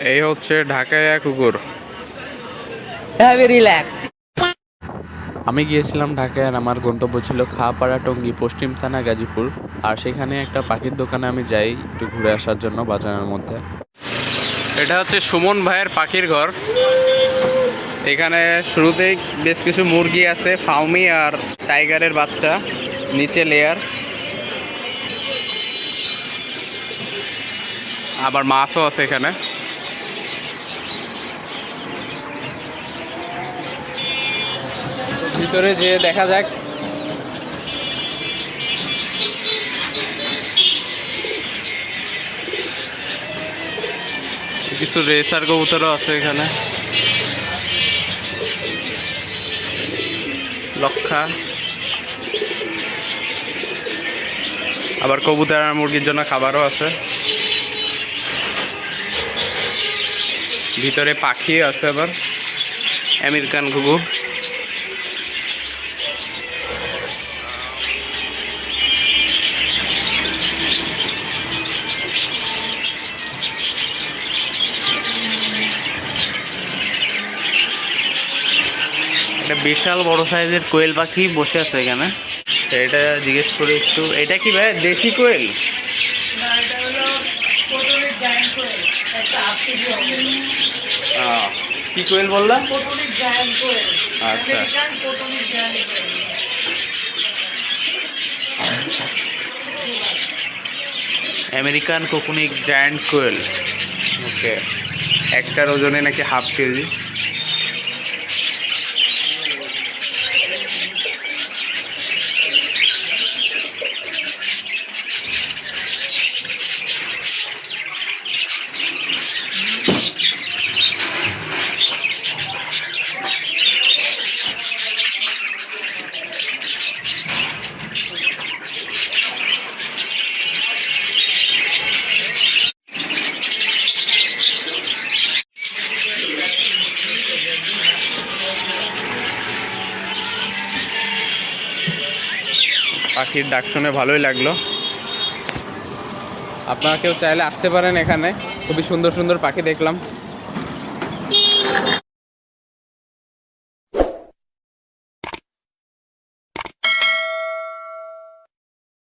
এই হচ্ছে ঢাকায় কুকুর। রিল্যাক্স। আমি গিয়েছিলাম ঢাকায় আর আমার গন্তব্য ছিল খাপাড়া টঙ্গী পশ্চিম থানা গাজীপুর। আর সেখানে একটা পাখির দোকানে আমি যাই একটু ঘুরে আসার জন্য বাজারের মধ্যে। এটা হচ্ছে সুমন ভাইয়ের পাখির ঘর। এখানে শুরুতেই বেশ কিছু মুরগি আছে, ফাউমি আর টাইগারের বাচ্চা, নিচে লেয়ার, আবার মাছও আছে এখানে। ভিতরে যেয়ে দেখা যাক। কিছু রেসার কবুতরও আছে এখানে, লক্ষা। আবার কবুতর আর মুরগির জন্য খাবারও আছে। ভিতরে পাখি আছে, আবার আমেরিকান ঘুঘু। একটা বিশাল বড় সাইজের কোয়েল পাখি বসে আছে এখানে। এটা জিজ্ঞেস করি একটু, এটা কি ভাই দেশি কোয়েল? কি কোয়েল বললাম? আচ্ছা, আমেরিকান কোকুনিক জায়ান্ট কোয়েল। ওকে, একটার ওজনে নাকি হাফ কেজি। পাখির ডাক শুনে ভালোই লাগলো। আপনারা কেউ চাইলে আসতে পারেন, এখানে খুবই সুন্দর সুন্দর পাখি দেখলাম।